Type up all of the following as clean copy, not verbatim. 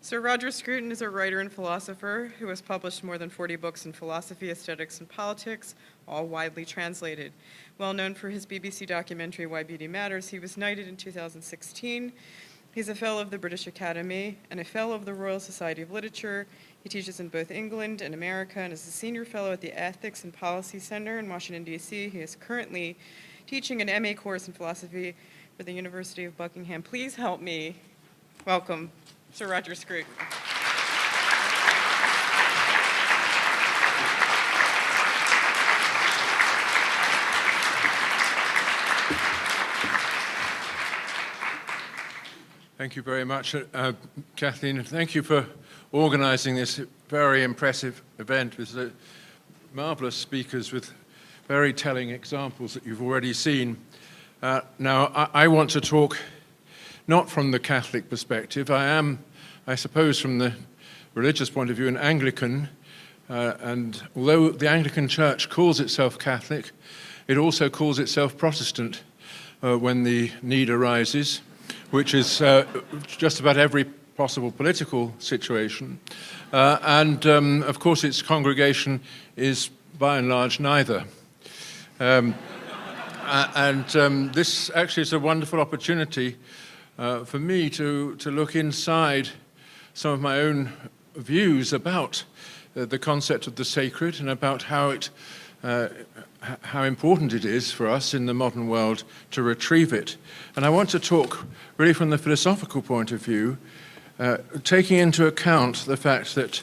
Sir Roger Scruton is a writer and philosopher who has published more than 40 books in philosophy, aesthetics, and politics, all widely translated. Well known for his BBC documentary, Why Beauty Matters, he was knighted in 2016. He's a Fellow of the British Academy and a Fellow of the Royal Society of Literature. He teaches in both England and America and is a Senior Fellow at the Ethics and Policy Center in Washington, D.C. He is currently teaching an MA course in philosophy for the University of Buckingham. Please help me welcome Sir Roger Scruton. Thank you very much, Kathleen. Thank you for organizing this very impressive event with marvelous speakers with very telling examples that you've already seen. Now, I want to talk not from the Catholic perspective. I am, I suppose, from the religious point of view, an Anglican, and although the Anglican Church calls itself Catholic, it also calls itself Protestant when the need arises, which is just about every possible political situation. Of course, its congregation is, by and large, neither. This actually is a wonderful opportunity for me to look inside some of my own views about the concept of the sacred and about how important it is for us in the modern world to retrieve it. And I want to talk really from the philosophical point of view, taking into account the fact that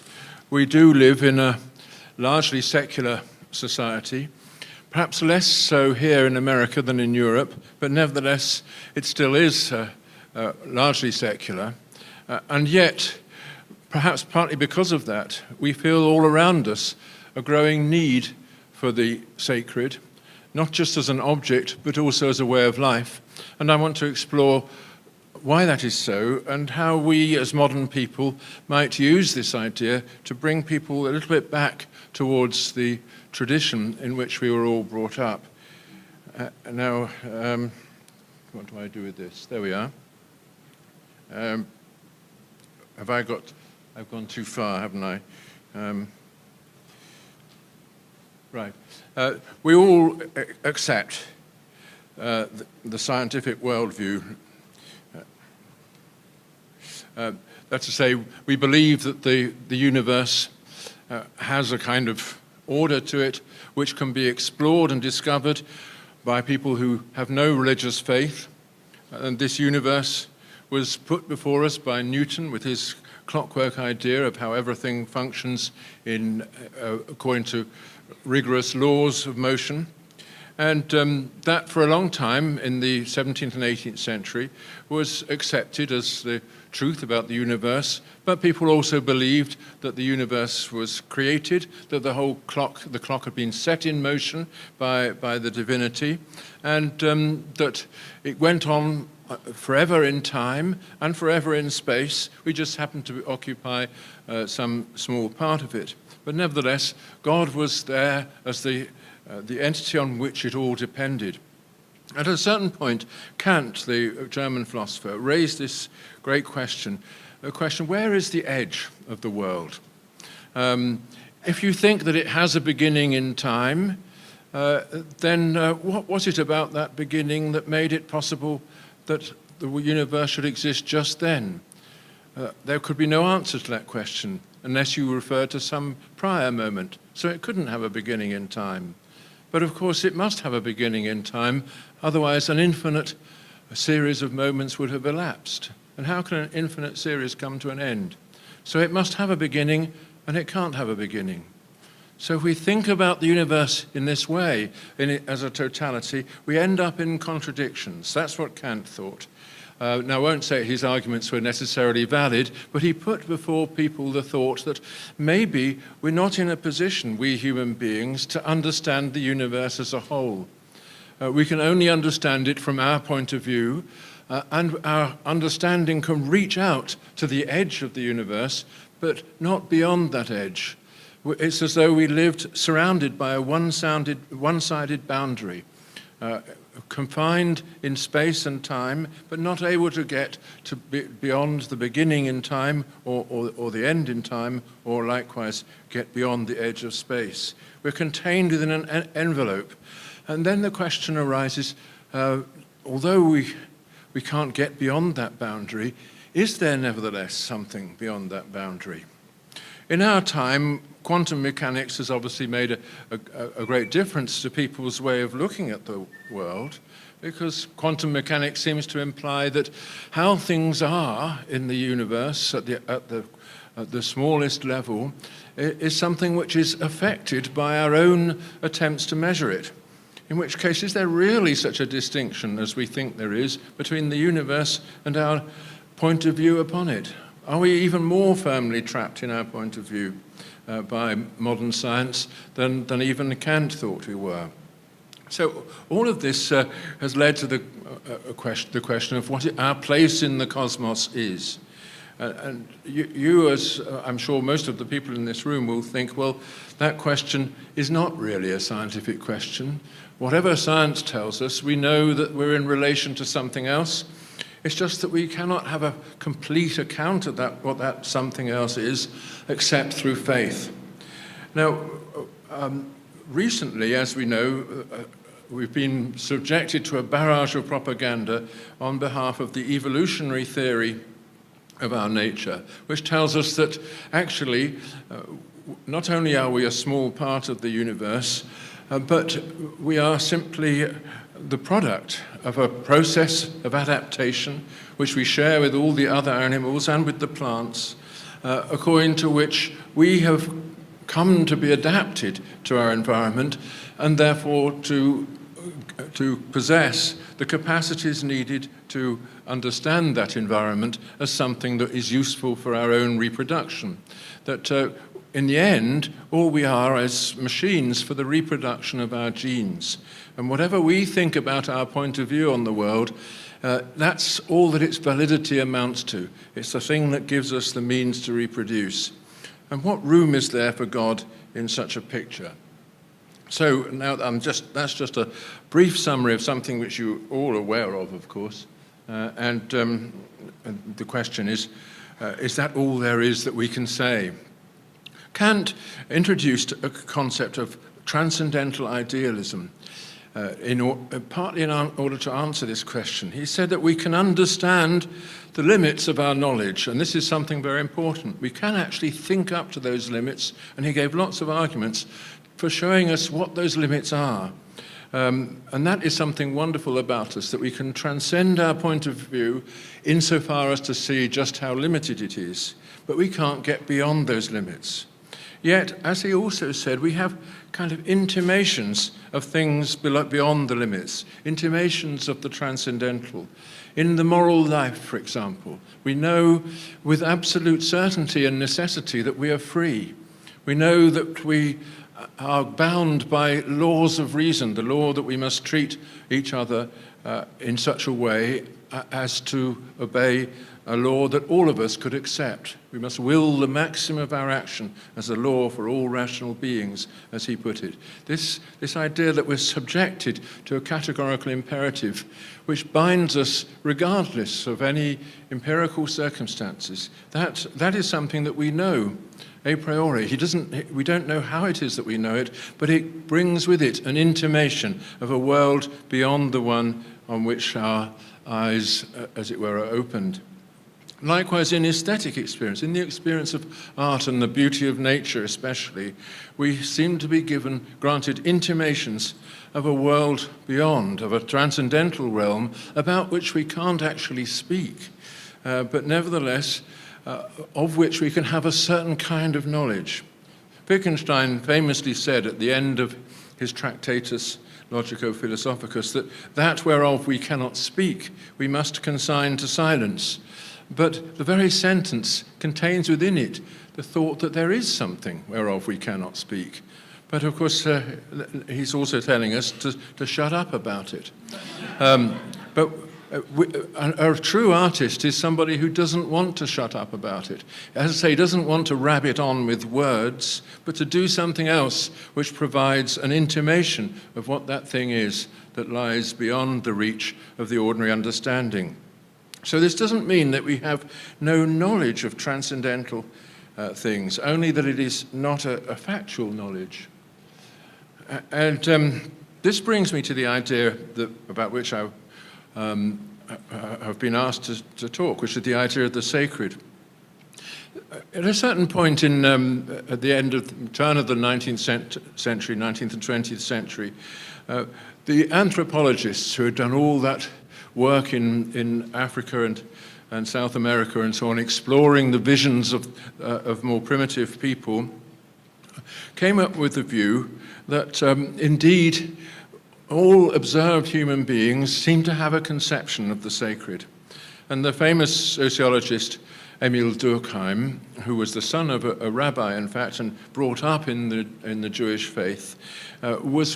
we do live in a largely secular society, perhaps less so here in America than in Europe, but nevertheless it still is largely secular. And yet, perhaps partly because of that, we feel all around us a growing need for the sacred, not just as an object, but also as a way of life. And I want to explore why that is so and how we as modern people might use this idea to bring people a little bit back towards the tradition in which we were all brought up. Now, what do I do with this? There we are. I've gone too far, haven't I? Right. We all accept the scientific worldview. That's to say, we believe that the universe has a kind of order to it which can be explored and discovered by people who have no religious faith. And this universe was put before us by Newton with his clockwork idea of how everything functions according to rigorous laws of motion. And that for a long time in the 17th and 18th century was accepted as the truth about the universe, but people also believed that the universe was created, that the clock had been set in motion by the divinity, and that it went on forever in time and forever in space. We just happened to occupy some small part of it. But nevertheless, God was there as the entity on which it all depended. At a certain point, Kant, the German philosopher, raised this great question, the question, where is the edge of the world? If you think that it has a beginning in time, then what was it about that beginning that made it possible that the universe should exist just then? There could be no answer to that question unless you refer to some prior moment. So it couldn't have a beginning in time. But of course it must have a beginning in time, otherwise an infinite series of moments would have elapsed. And how can an infinite series come to an end? So it must have a beginning, and it can't have a beginning. So if we think about the universe in this way, as a totality, we end up in contradictions. That's what Kant thought. Now, I won't say his arguments were necessarily valid, but he put before people the thought that maybe we're not in a position, we human beings, to understand the universe as a whole. We can only understand it from our point of view, and our understanding can reach out to the edge of the universe, but not beyond that edge. It's as though we lived surrounded by a one-sided boundary. confined in space and time, but not able to get to beyond the beginning in time or the end in time, or likewise get beyond the edge of space. We're contained within an envelope. And then the question arises, although we can't get beyond that boundary, is there nevertheless something beyond that boundary? In our time, quantum mechanics has obviously made a great difference to people's way of looking at the world, because quantum mechanics seems to imply that how things are in the universe at the smallest level is something which is affected by our own attempts to measure it. In which case, is there really such a distinction as we think there is between the universe and our point of view upon it? Are we even more firmly trapped in our point of view by modern science than even Kant thought we were? So all of this has led to the question of what our place in the cosmos is. And you, as I'm sure most of the people in this room will think, well, that question is not really a scientific question. Whatever science tells us, we know that we're in relation to something else. It's just that we cannot have a complete account of that, what that something else is, except through faith. Now, recently, as we know, we've been subjected to a barrage of propaganda on behalf of the evolutionary theory of our nature, which tells us that actually, not only are we a small part of the universe, but we are simply the product of a process of adaptation which we share with all the other animals and with the plants, according to which we have come to be adapted to our environment and therefore to possess the capacities needed to understand that environment as something that is useful for our own reproduction. That in the end, all we are is machines for the reproduction of our genes. And whatever we think about our point of view on the world, that's all that its validity amounts to. It's the thing that gives us the means to reproduce. And what room is there for God in such a picture? So now that's just a brief summary of something which you're all aware of course. And the question is that all there is that we can say? Kant introduced a concept of transcendental idealism, partly in order to answer this question. He said that we can understand the limits of our knowledge, and this is something very important. We can actually think up to those limits, and he gave lots of arguments for showing us what those limits are. And that is something wonderful about us, that we can transcend our point of view insofar as to see just how limited it is, but we can't get beyond those limits. Yet, as he also said, we have kind of intimations of things beyond the limits, intimations of the transcendental. In the moral life, for example, we know with absolute certainty and necessity that we are free. We know that we are bound by laws of reason, the law that we must treat each other in such a way as to obey a law that all of us could accept. We must will the maximum of our action as a law for all rational beings, as he put it. This idea that we're subjected to a categorical imperative which binds us regardless of any empirical circumstances, that is something that we know a priori. We don't know how it is that we know it, but it brings with it an intimation of a world beyond the one on which our eyes, as it were, are opened. Likewise, in aesthetic experience, in the experience of art and the beauty of nature especially, we seem to be granted intimations of a world beyond, of a transcendental realm about which we can't actually speak, but nevertheless, of which we can have a certain kind of knowledge. Wittgenstein famously said at the end of his Tractatus Logico-Philosophicus that whereof we cannot speak, we must consign to silence. But the very sentence contains within it the thought that there is something whereof we cannot speak. But of course, he's also telling us to shut up about it. But A true artist is somebody who doesn't want to shut up about it. As I say, doesn't want to rabbit on with words, but to do something else which provides an intimation of what that thing is that lies beyond the reach of the ordinary understanding. So this doesn't mean that we have no knowledge of transcendental things, only that it is not a factual knowledge. And this brings me to the idea about which I have been asked to talk, which is the idea of the sacred. At a certain point at the end of the turn of the 19th century, 19th and 20th century, the anthropologists who had done all that work in Africa and South America and so on, exploring the visions of more primitive people, came up with the view that indeed all observed human beings seem to have a conception of the sacred. And the famous sociologist Emil Durkheim, who was the son of a rabbi, in fact, and brought up in the Jewish faith,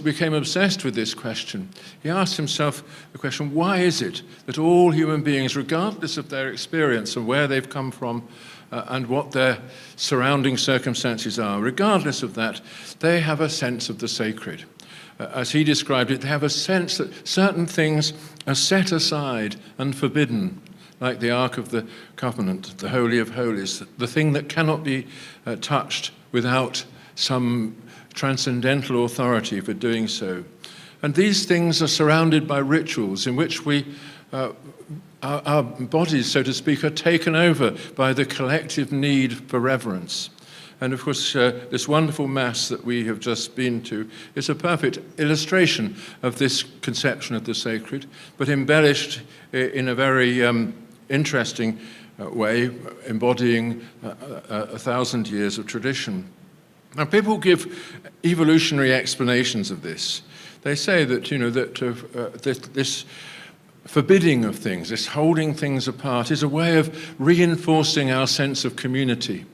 became obsessed with this question. He asked himself the question, why is it that all human beings, regardless of their experience and where they've come from and what their surrounding circumstances are, regardless of that, they have a sense of the sacred? As he described it, they have a sense that certain things are set aside and forbidden, like the Ark of the Covenant, the Holy of Holies, the thing that cannot be touched without some transcendental authority for doing so. And these things are surrounded by rituals in which our bodies, so to speak, are taken over by the collective need for reverence. And of course, this wonderful Mass that we have just been to is a perfect illustration of this conception of the sacred, but embellished in a very interesting way, embodying 1,000 years of tradition. Now, people give evolutionary explanations of this. They say that, this forbidding of things, this holding things apart, is a way of reinforcing our sense of community.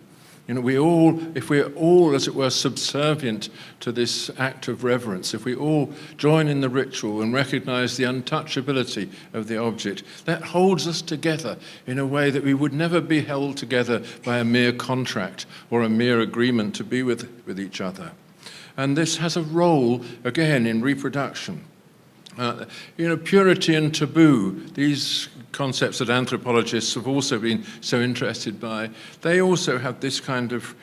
If we're all, as it were, subservient to this act of reverence, if we all join in the ritual and recognize the untouchability of the object, that holds us together in a way that we would never be held together by a mere contract or a mere agreement to be with each other. And this has a role, again, in reproduction. Purity and taboo, these concepts that anthropologists have also been so interested by, they also have this kind of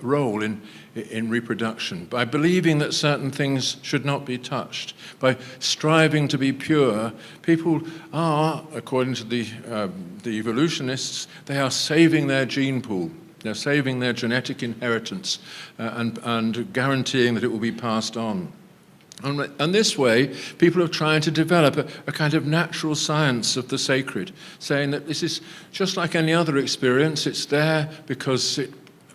role in reproduction. By believing that certain things should not be touched, by striving to be pure, people are, according to the evolutionists, they are saving their gene pool. They're saving their genetic inheritance and guaranteeing that it will be passed on. And this way, people are trying to develop a kind of natural science of the sacred, saying that this is just like any other experience. It's there because it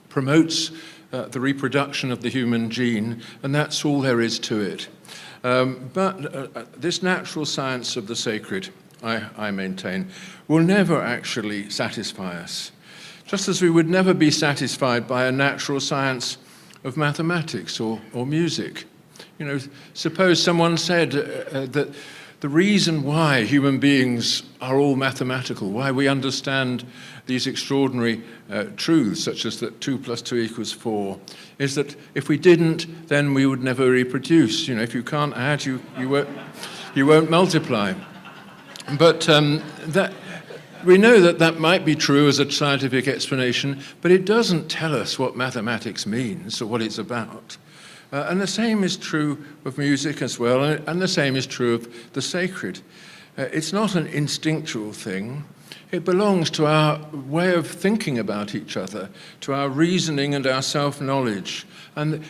promotes the reproduction of the human gene, and that's all there is to it. But this natural science of the sacred, I maintain, will never actually satisfy us. Just as we would never be satisfied by a natural science of mathematics or music. Suppose someone said that the reason why human beings are all mathematical, why we understand these extraordinary truths, such as that 2 + 2 = 4, is that if we didn't, then we would never reproduce. If you can't add, you won't multiply. But we know that might be true as a scientific explanation, but it doesn't tell us what mathematics means or what it's about. And the same is true of music as well, and the same is true of the sacred. It's not an instinctual thing. It belongs to our way of thinking about each other, to our reasoning and our self-knowledge. And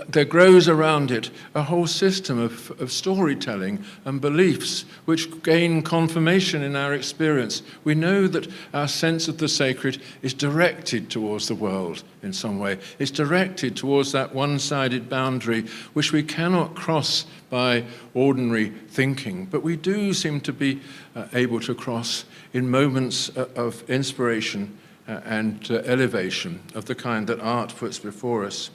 there grows around it a whole system of storytelling and beliefs which gain confirmation in our experience. We know that our sense of the sacred is directed towards the world in some way. It's directed towards that one-sided boundary which we cannot cross by ordinary thinking, but we do seem to be able to cross in moments of inspiration and elevation of the kind that art puts before us.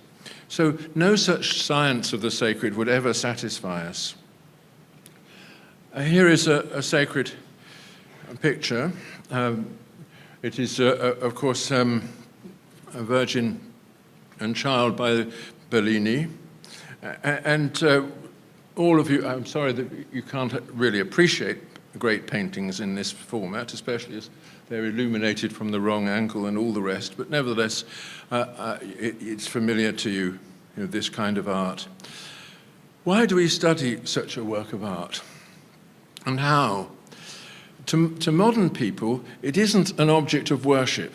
So no such science of the sacred would ever satisfy us. Here is a sacred picture. It is, of course, a Virgin and Child by Bellini. And all of you, I'm sorry that you can't really appreciate great paintings in this format, especially as they're illuminated from the wrong angle and all the rest, but nevertheless, it's familiar to you, this kind of art. Why do we study such a work of art? And how? To modern people, it isn't an object of worship.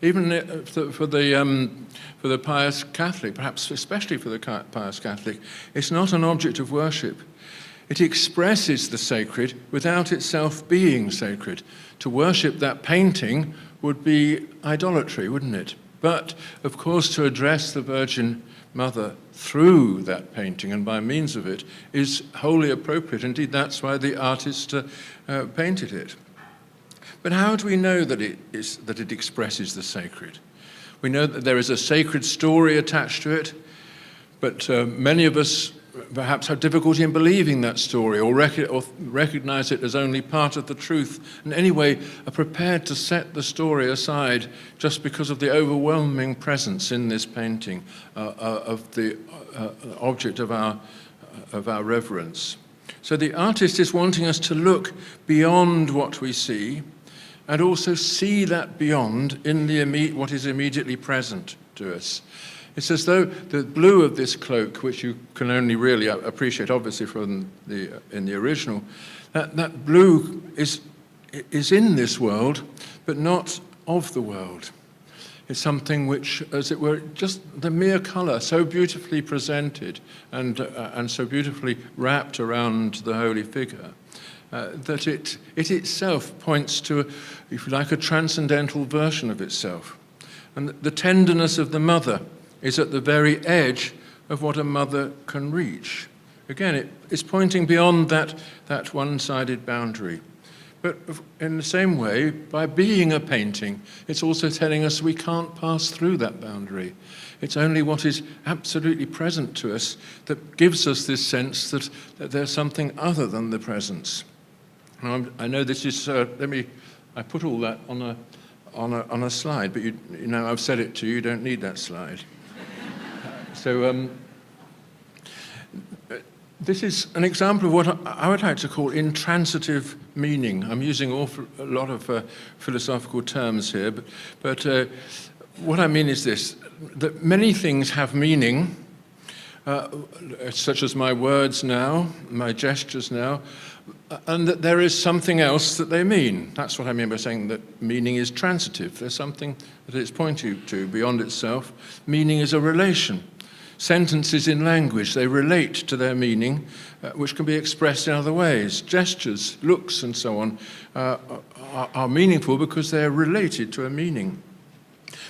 Even for the pious Catholic, perhaps especially for the pious Catholic, it's not an object of worship. It expresses the sacred without itself being sacred. To worship that painting would be idolatry, wouldn't it? But, of course, to address the Virgin Mother through that painting and by means of it is wholly appropriate. Indeed, that's why the artist painted it. But how do we know that it expresses the sacred? We know that there is a sacred story attached to it, but many of us perhaps have difficulty in believing that story or recognize it as only part of the truth, and anyway are prepared to set the story aside just because of the overwhelming presence in this painting of the object of our reverence. So the artist is wanting us to look beyond what we see and also see that beyond in what is immediately present to us. It's as though the blue of this cloak, which you can only really appreciate, obviously, in the original, that blue is in this world, but not of the world. It's something which, as it were, just the mere colour, so beautifully presented and so beautifully wrapped around the holy figure, that it itself points to, if you like, a transcendental version of itself. And the tenderness of the mother is at the very edge of what a mother can reach. Again, it's pointing beyond that one-sided boundary. But in the same way, by being a painting, it's also telling us we can't pass through that boundary. It's only what is absolutely present to us that gives us this sense that there's something other than the presence. Now, I know this is, I put all that on a slide, but you know I've said it to you, you don't need that slide. So this is an example of what I would like to call intransitive meaning. I'm using a lot of philosophical terms here, but what I mean is this, that many things have meaning, such as my words now, my gestures now, and that there is something else that they mean. That's what I mean by saying that meaning is transitive. There's something that it's pointing to beyond itself. Meaning is a relation. Sentences in language, they relate to their meaning, which can be expressed in other ways. Gestures, looks, and so on are meaningful because they're related to a meaning.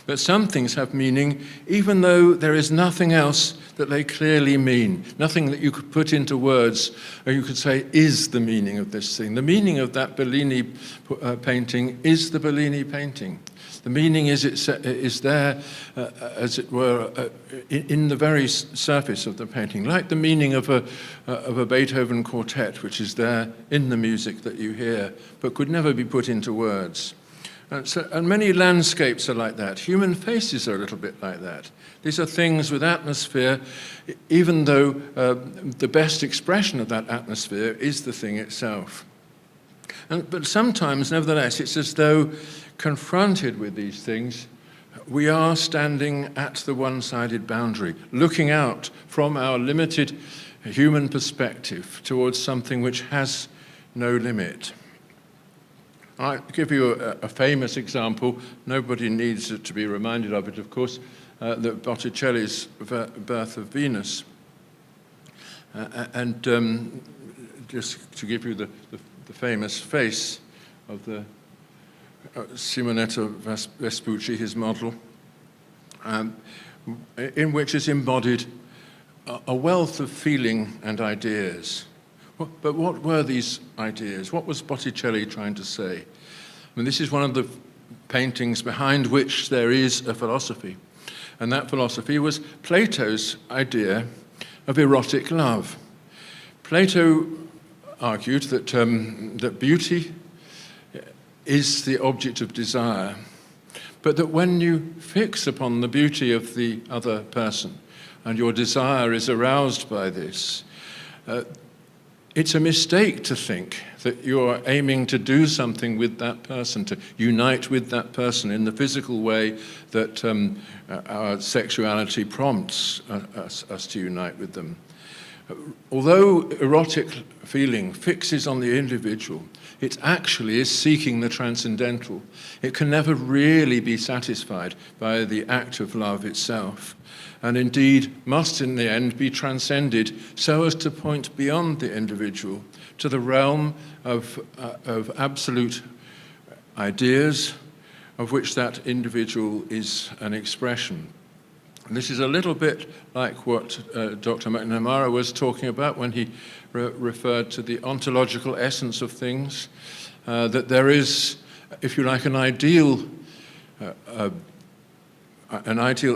But some things have meaning even though there is nothing else that they clearly mean, nothing that you could put into words or you could say is the meaning of this thing. The meaning of that Bellini painting is the Bellini painting. The meaning is there, as it were, in the very surface of the painting, like the meaning of a Beethoven quartet, which is there in the music that you hear, but could never be put into words. And many landscapes are like that. Human faces are a little bit like that. These are things with atmosphere, even though the best expression of that atmosphere is the thing itself. But sometimes, nevertheless, it's as though confronted with these things, we are standing at the one-sided boundary, looking out from our limited human perspective towards something which has no limit. I'll give you a famous example. Nobody needs to be reminded of it, of course, that Botticelli's Birth of Venus. Just to give you the famous face of the Simonetta Vespucci, his model, in which is embodied a wealth of feeling and ideas. But what were these ideas? What was Botticelli trying to say? I mean, this is one of the paintings behind which there is a philosophy. And that philosophy was Plato's idea of erotic love. Plato argued that, that beauty is the object of desire, but that when you fix upon the beauty of the other person and your desire is aroused by this, it's a mistake to think that you're aiming to do something with that person, to unite with that person in the physical way that our sexuality prompts us to unite with them. Although erotic feeling fixes on the individual, it actually is seeking the transcendental. It can never really be satisfied by the act of love itself, and indeed must in the end be transcended so as to point beyond the individual to the realm of absolute ideas of which that individual is an expression. And this is a little bit like what Dr. McNamara was talking about when he referred to the ontological essence of things, that there is, if you like, an ideal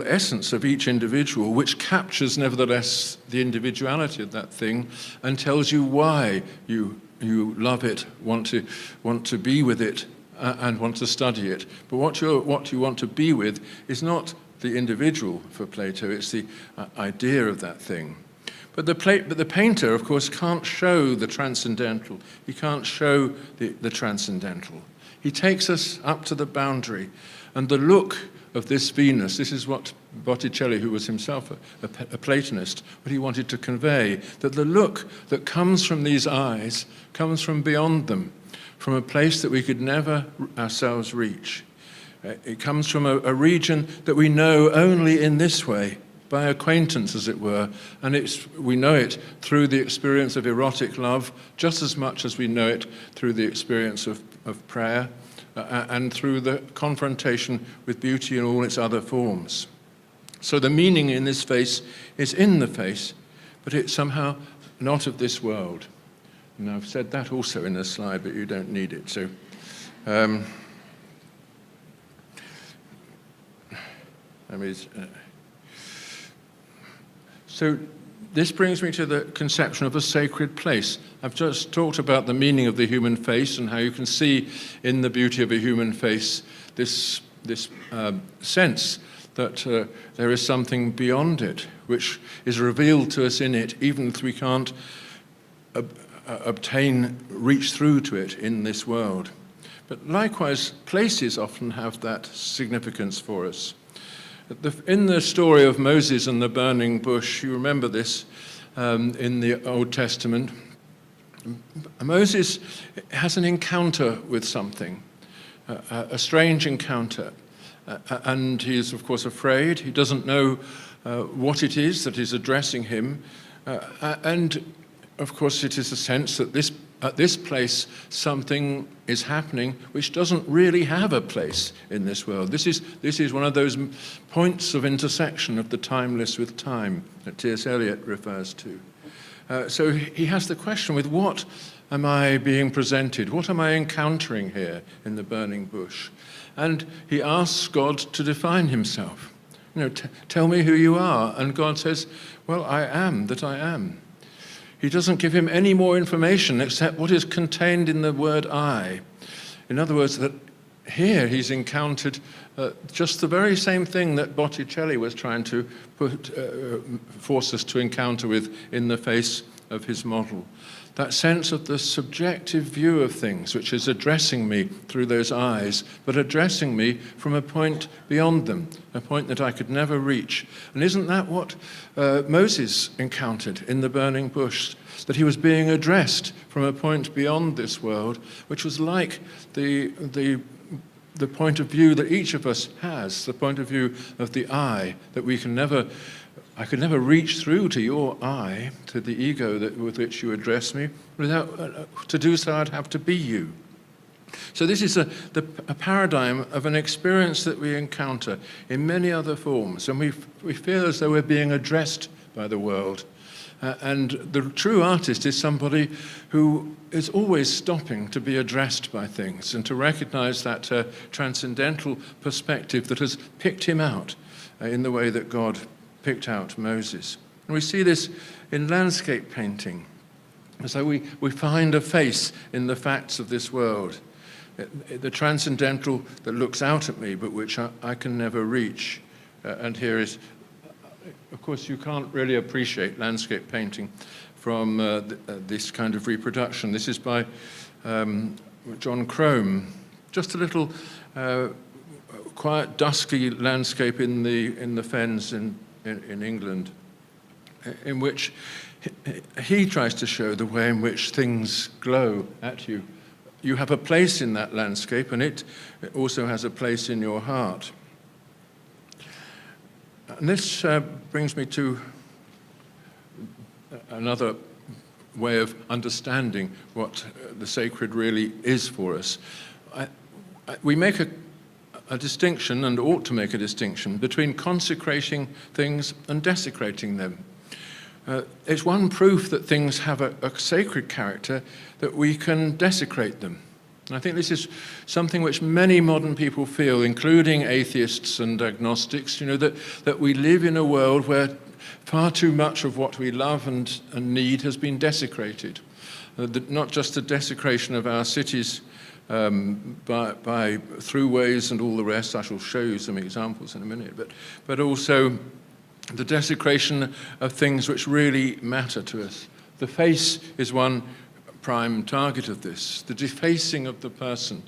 essence of each individual which captures nevertheless the individuality of that thing and tells you why you love it, want to be with it, and want to study it. But what you want to be with is not the individual for Plato, it's the idea of that thing. But the painter, of course, can't show the transcendental. He can't show the transcendental. He takes us up to the boundary, and the look of this Venus, this is what Botticelli, who was himself a Platonist, what he wanted to convey, that the look that comes from these eyes comes from beyond them, from a place that we could never ourselves reach. It comes from a region that we know only in this way, by acquaintance, as it were, and we know it through the experience of erotic love just as much as we know it through the experience of prayer and through the confrontation with beauty in all its other forms. So the meaning in this face is in the face, but it's somehow not of this world. And I've said that also in the slide, but you don't need it. So this brings me to the conception of a sacred place. I've just talked about the meaning of the human face and how you can see in the beauty of a human face this sense that there is something beyond it, which is revealed to us in it, even if we can't reach through to it in this world. But likewise, places often have that significance for us. In the story of Moses and the burning bush, you remember this in the Old Testament, Moses has an encounter with something, a strange encounter, and he is, of course, afraid. He doesn't know what it is that is addressing him, and, of course, it is a sense that at this place something is happening which doesn't really have a place in this world. This is one of those points of intersection of the timeless with time that T.S. Eliot refers to. So he has the question, with what am I being presented? What am I encountering here in the burning bush? And he asks God to define himself. Tell me who you are. And God says, well, I am that I am. He doesn't give him any more information except what is contained in the word I. In other words, that here he's encountered just the very same thing that Botticelli was trying to force us to encounter with in the face of his model. That sense of the subjective view of things, which is addressing me through those eyes, but addressing me from a point beyond them, a point that I could never reach. And isn't that what Moses encountered in the burning bush? That he was being addressed from a point beyond this world, which was like the point of view that each of us has, the point of view of the I, that I could never reach through to your I, to the ego with which you address me. To do so, I'd have to be you. So this is a paradigm of an experience that we encounter in many other forms, and we feel as though we're being addressed by the world. And the true artist is somebody who is always stopping to be addressed by things and to recognize that transcendental perspective that has picked him out in the way that God picked out Moses. And we see this in landscape painting. So we find a face in the facts of this world, the transcendental that looks out at me, but which I can never reach. And here is, of course, you can't really appreciate landscape painting from this kind of reproduction. This is by John Crome. Just a little quiet, dusky landscape in the fens in England, in which he tries to show the way in which things glow at you. You have a place in that landscape, and it also has a place in your heart. And this brings me to another way of understanding what the sacred really is for us. We make a distinction, and ought to make a distinction, between consecrating things and desecrating them. It's one proof that things have a sacred character that we can desecrate them. And I think this is something which many modern people feel, including atheists and agnostics, that we live in a world where far too much of what we love and need has been desecrated. Not just the desecration of our cities by throughways and all the rest. I shall show you some examples in a minute, but also the desecration of things which really matter to us. The face is one prime target of this. The defacing of the person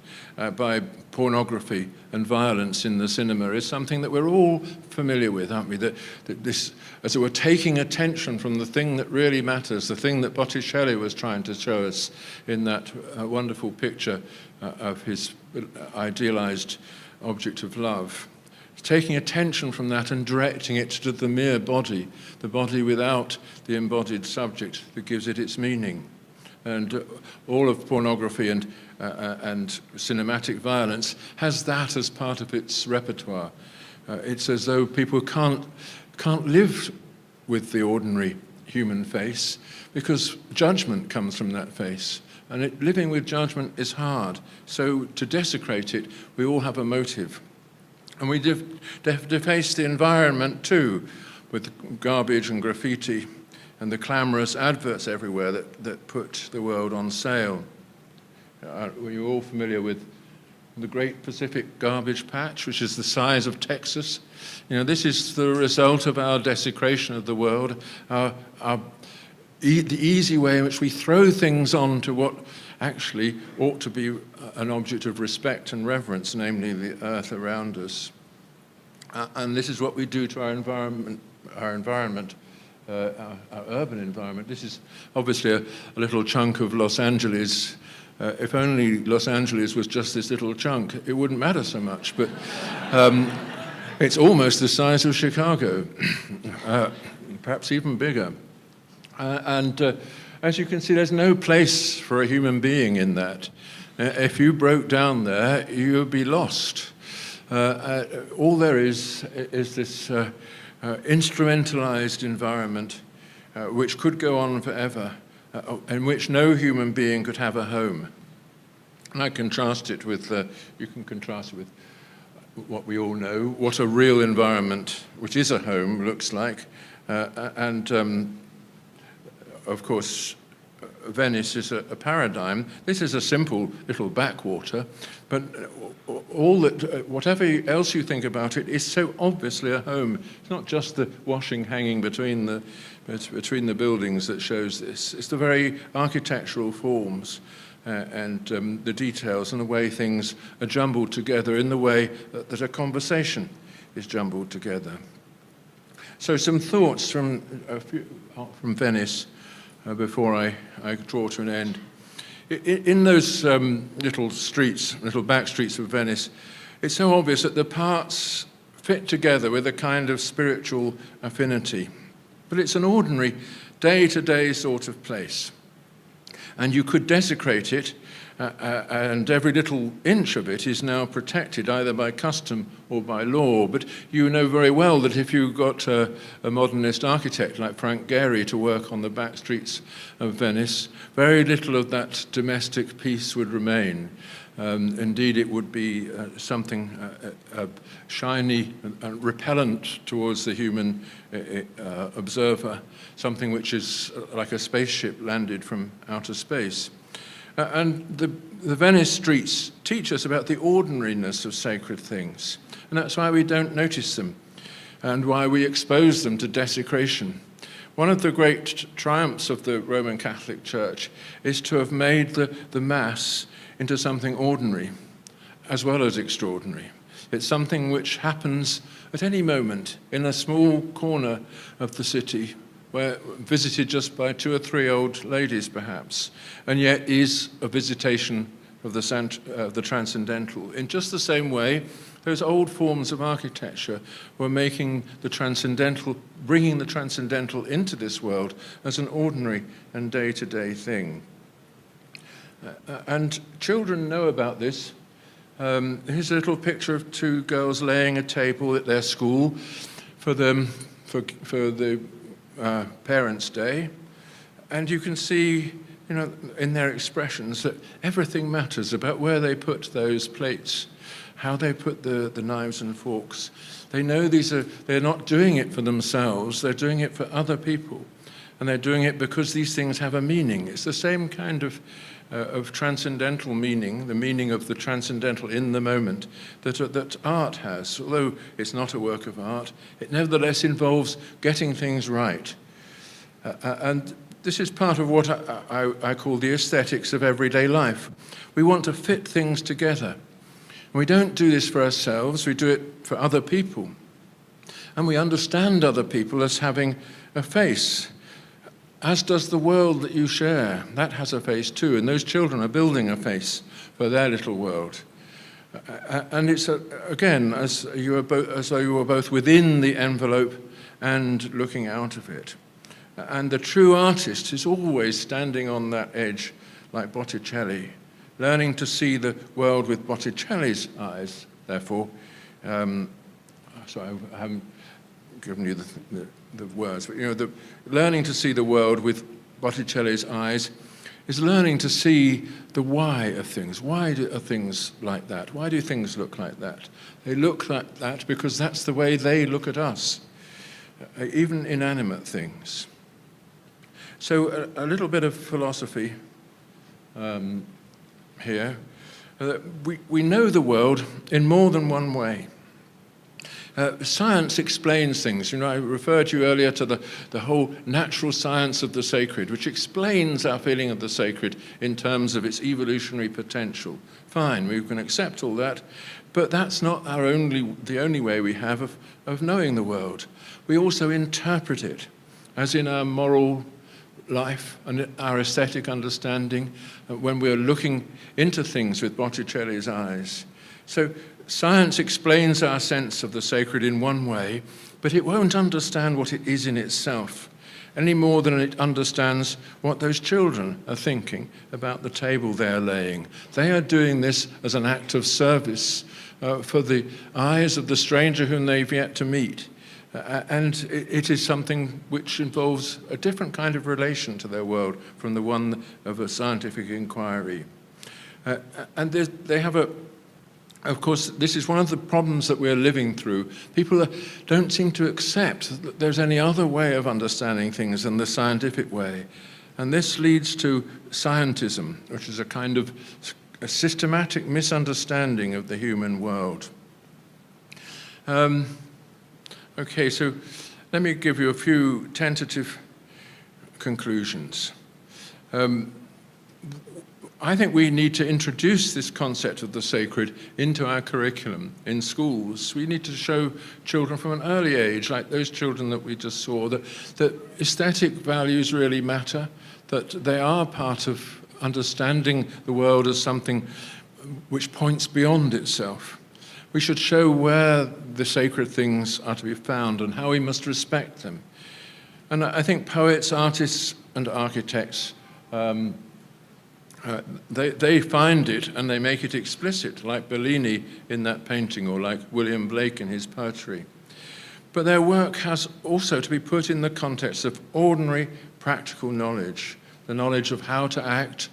by pornography and violence in the cinema is something that we're all familiar with, aren't we? That this, as it were, taking attention from the thing that really matters, the thing that Botticelli was trying to show us in that wonderful picture of his idealized object of love. Taking attention from that and directing it to the mere body, the body without the embodied subject that gives it its meaning. And all of pornography and cinematic violence has that as part of its repertoire. It's as though people can't live with the ordinary human face because judgment comes from that face. And living with judgment is hard. So to desecrate it, we all have a motive. And we deface the environment too, with garbage and graffiti and the clamorous adverts everywhere that put the world on sale. Were you all familiar with the Great Pacific Garbage Patch, which is the size of Texas? This is the result of our desecration of the world, the easy way in which we throw things on to what actually ought to be an object of respect and reverence, namely the earth around us. And this is what we do to our environment, our urban environment. This is obviously a little chunk of Los Angeles. If only Los Angeles was just this little chunk, it wouldn't matter so much. But it's almost the size of Chicago, perhaps even bigger. As you can see, there's no place for a human being in that. If you broke down there, you would be lost. All there is this instrumentalized environment which could go on forever, in which no human being could have a home. And I contrast it with, you can contrast it with what we all know, what a real environment, which is a home, looks like. Of course, Venice is a paradigm. This is a simple little backwater, but whatever else you think about it is so obviously a home. It's not just the washing hanging between the buildings that shows this. It's the very architectural forms and the details and the way things are jumbled together in the way that a conversation is jumbled together. So some thoughts from Venice before I draw to an end. In those little streets, little back streets of Venice, it's so obvious that the parts fit together with a kind of spiritual affinity. But it's an ordinary, day-to-day sort of place. And you could desecrate it and every little inch of it is now protected either by custom or by law. But you know very well that if you got a modernist architect like Frank Gehry to work on the back streets of Venice, very little of that domestic peace would remain. Indeed, it would be something shiny and repellent towards the human observer, something which is like a spaceship landed from outer space. And the Venice streets teach us about the ordinariness of sacred things, and that's why we don't notice them, and why we expose them to desecration. One of the great triumphs of the Roman Catholic Church is to have made the Mass into something ordinary as well as extraordinary. It's something which happens at any moment in a small corner of the city, where visited just by 2 or 3 old ladies perhaps, and yet is a visitation of the transcendental. In just the same way, those old forms of architecture were making the transcendental, bringing the transcendental into this world as an ordinary and day-to-day thing. And children know about this. Here's a little picture of 2 girls laying a table at their school for the Parents' Day, and you can see, in their expressions that everything matters about where they put those plates, how they put the knives and forks. They know they're not doing it for themselves, they're doing it for other people, and they're doing it because these things have a meaning. It's the same kind of transcendental meaning, the meaning of the transcendental in the moment, that art has. Although it's not a work of art, it nevertheless involves getting things right. And this is part of what I call the aesthetics of everyday life. We want to fit things together. And we don't do this for ourselves, we do it for other people. And we understand other people as having a face, as does the world that you share. That has a face too, and those children are building a face for their little world. And it's, again, as though you were both within the envelope and looking out of it. And the true artist is always standing on that edge, like Botticelli, learning to see the world with Botticelli's eyes, therefore. So I haven't given you the words, but learning to see the world with Botticelli's eyes is learning to see the why of things. Why are things like that? Why do things look like that? They look like that because that's the way they look at us, even inanimate things. So a little bit of philosophy here. We know the world in more than one way. Science explains things. I referred you earlier to the whole natural science of the sacred, which explains our feeling of the sacred in terms of its evolutionary potential. Fine, we can accept all that, but that's not the only way we have of knowing the world. We also interpret it, as in our moral life and our aesthetic understanding, when we're looking into things with Botticelli's eyes. So science explains our sense of the sacred in one way, but it won't understand what it is in itself, any more than it understands what those children are thinking about the table they're laying. They are doing this as an act of service for the eyes of the stranger whom they've yet to meet. And it is something which involves a different kind of relation to their world from the one of a scientific inquiry. And they have of course, this is one of the problems that we're living through. People don't seem to accept that there's any other way of understanding things than the scientific way. And this leads to scientism, which is a kind of a systematic misunderstanding of the human world. Okay, so let me give you a few tentative conclusions. I think we need to introduce this concept of the sacred into our curriculum in schools. We need to show children from an early age, like those children that we just saw, that aesthetic values really matter, that they are part of understanding the world as something which points beyond itself. We should show where the sacred things are to be found and how we must respect them. And I think poets, artists, and architects They find it and they make it explicit, like Bellini in that painting or like William Blake in his poetry. But their work has also to be put in the context of ordinary practical knowledge, the knowledge of how to act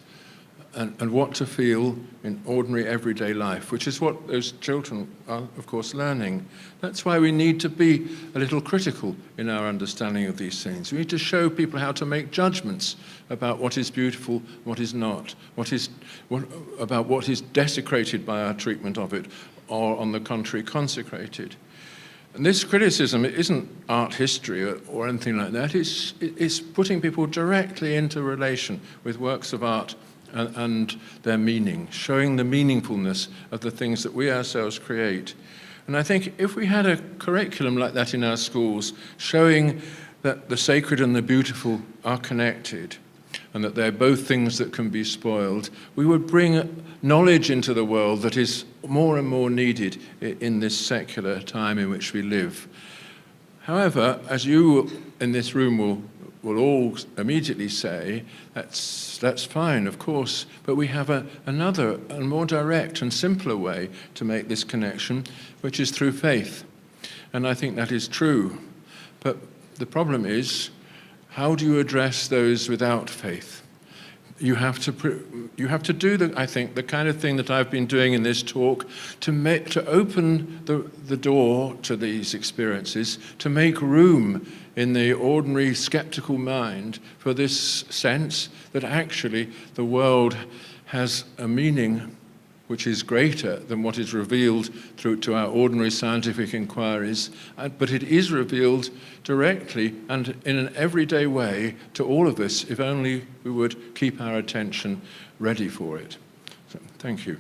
and what to feel in ordinary everyday life, which is what those children are, of course, learning. That's why we need to be a little critical in our understanding of these things. We need to show people how to make judgments about what is beautiful, what is not, about what is desecrated by our treatment of it, or on the contrary, consecrated. And this criticism, it isn't art history or anything like that. It's putting people directly into relation with works of art and their meaning, showing the meaningfulness of the things that we ourselves create. And I think if we had a curriculum like that in our schools, showing that the sacred and the beautiful are connected, and that they're both things that can be spoiled, we would bring knowledge into the world that is more and more needed in this secular time in which we live. However, as you in this room will all immediately say, that's fine, of course, but we have another and more direct and simpler way to make this connection, which is through faith. And I think that is true. But the problem is, how do you address those without faith? You have to do, I think, the kind of thing that I've been doing in this talk to open the door to these experiences, to make room in the ordinary skeptical mind for this sense that actually the world has a meaning which is greater than what is revealed through to our ordinary scientific inquiries, but it is revealed directly and in an everyday way to all of us if only we would keep our attention ready for it. So, thank you.